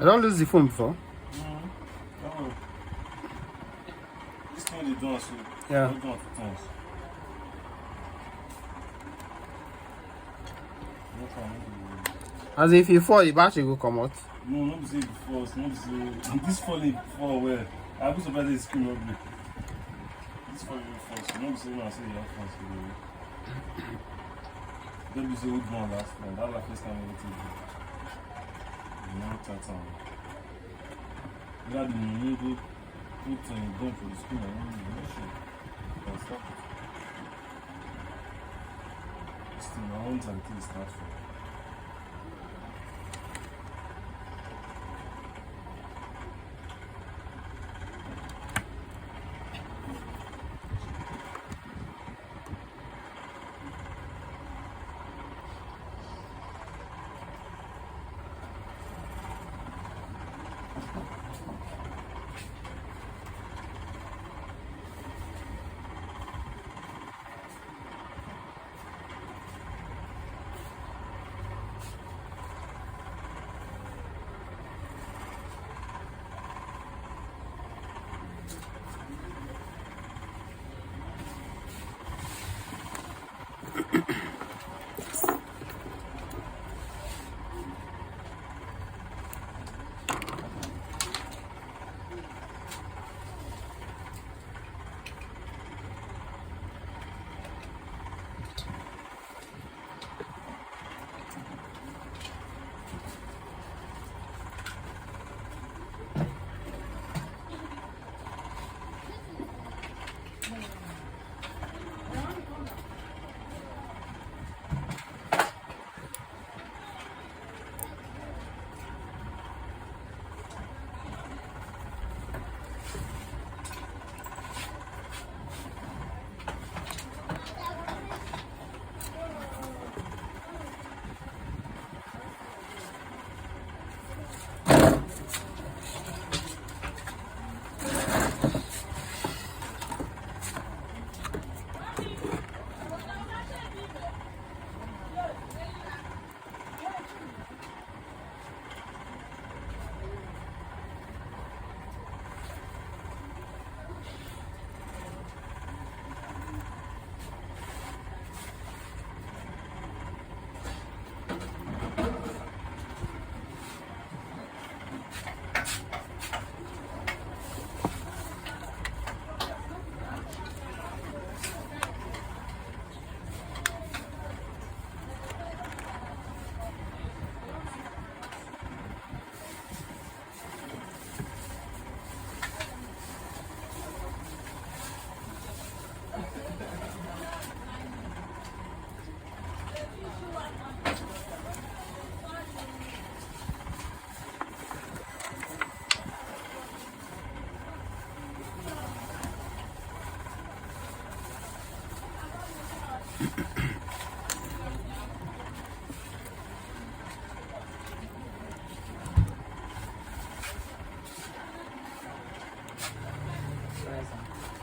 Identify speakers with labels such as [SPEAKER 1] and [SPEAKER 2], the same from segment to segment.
[SPEAKER 1] I don't lose the phone before.
[SPEAKER 2] Oh. This thing they do so
[SPEAKER 1] Yeah.
[SPEAKER 2] don't do it for times.
[SPEAKER 1] As if you fall, the battery will come out.
[SPEAKER 2] No, not say before, not say this falling before where I was about this screen ugly. This falling before, so not say when I say your phone, so don't be so good one last time. That's the first time I went to you know that time. You got the money go put gun for the screen and you shit. You can stop it. This thing I want until it starts from.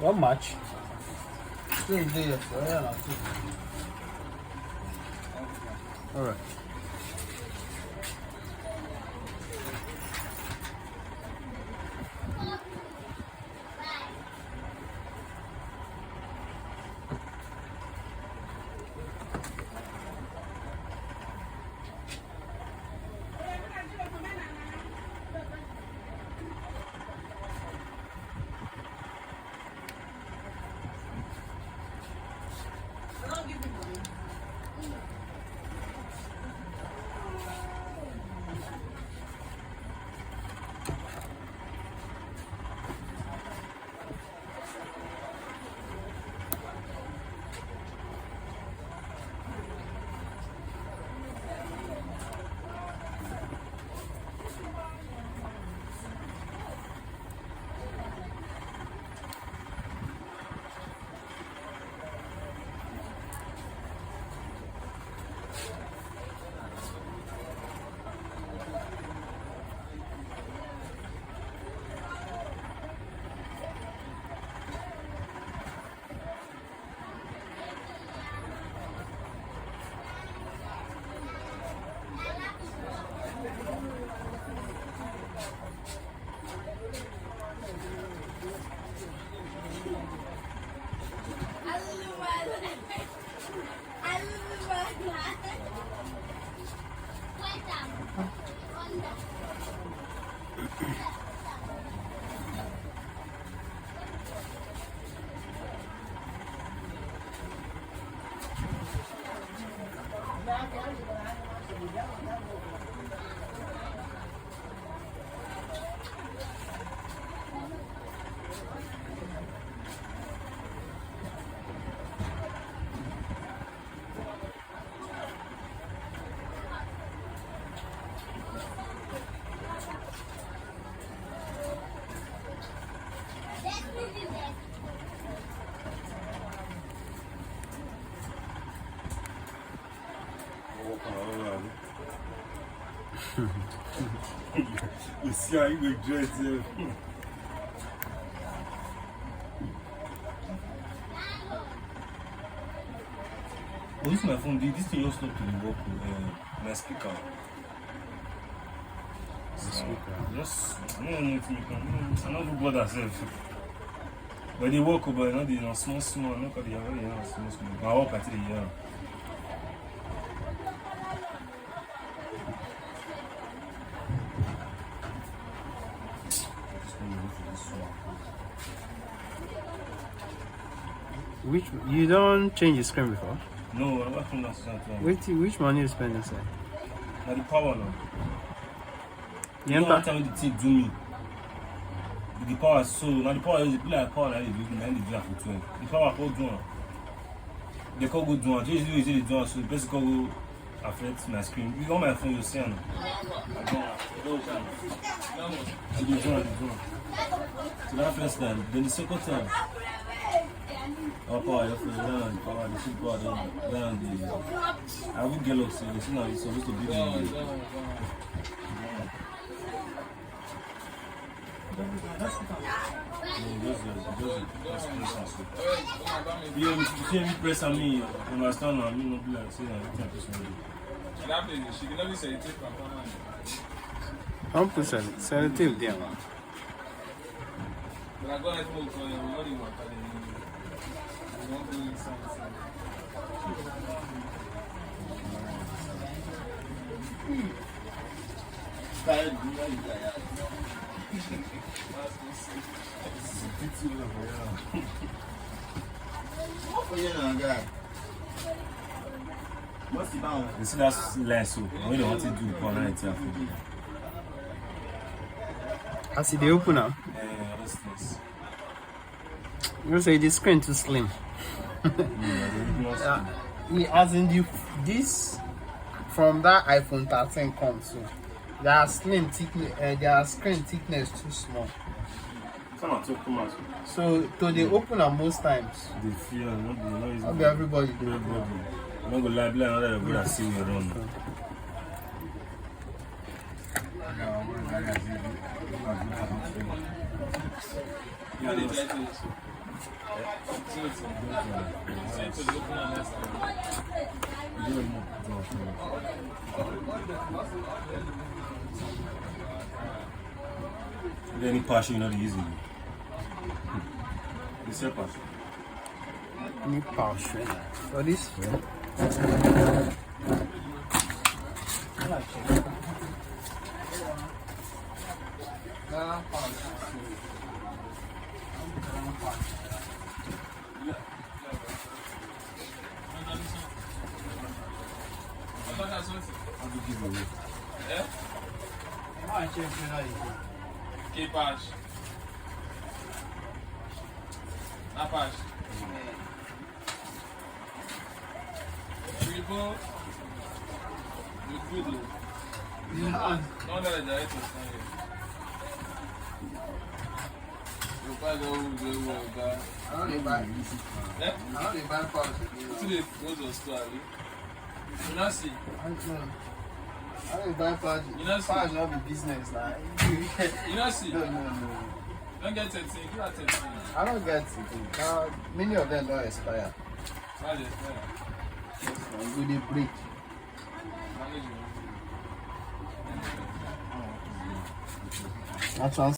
[SPEAKER 1] What match? Alright.
[SPEAKER 2] You see how you look dressed here. Oh, this is my phone. This thing just stop to the work with my speaker. Just, I don't know what to make. I'm not good at self. But they work, but not the small. Not because they are very small. I work at the year.
[SPEAKER 1] Which you don't change the screen before?
[SPEAKER 2] No, I work from that side.
[SPEAKER 1] Which money you spend inside?
[SPEAKER 2] Now the power now.
[SPEAKER 1] You
[SPEAKER 2] know, time the thing do me. The power so now the power is the like power that they do 12. The power called down. They call go down. Just usually down so basically go affect my screen. You on my phone you see now. So that first time, then the second time. Our power, the power, the super power, then the I will Galaxy. It's not. It's supposed to be the. You see me press on me, understand? I mean, not be like saying I'm person.
[SPEAKER 3] She can only say it from one.
[SPEAKER 1] I'm put selective there.
[SPEAKER 3] But I go ahead and for you. What do you want? I want to do something.
[SPEAKER 2] You see that's less so. We don't want to do corner itself.
[SPEAKER 1] I see the open now. You say the screen too slim. As in this from that iPhone 13 comes so their slim thickness, their screen thickness too small. So to the opener most times.
[SPEAKER 2] The fear, not
[SPEAKER 1] be everybody do it.
[SPEAKER 2] I'm not going to lie, another people that see me around.
[SPEAKER 3] So it's looking at next time.
[SPEAKER 2] Is there any passion you know the easy? Is there passion?
[SPEAKER 1] Any passion for this film?
[SPEAKER 2] How do you give away?
[SPEAKER 3] Que paz. Na paz. Triple. Good. Não dá direito. Meu pai deu o lugar.
[SPEAKER 1] I don't buy.
[SPEAKER 3] É?
[SPEAKER 1] I don't buy powder.
[SPEAKER 3] Today goes to store ali. You not see?
[SPEAKER 1] I don't buy powder.
[SPEAKER 3] You know, see?
[SPEAKER 1] Powder not be business like.
[SPEAKER 3] You not see?
[SPEAKER 1] No.
[SPEAKER 3] Don't get 13. You are 13.
[SPEAKER 1] I don't get it. Many of them don't expire.
[SPEAKER 3] Why they expire?
[SPEAKER 1] We dey break.
[SPEAKER 3] Manage it.
[SPEAKER 1] That's one.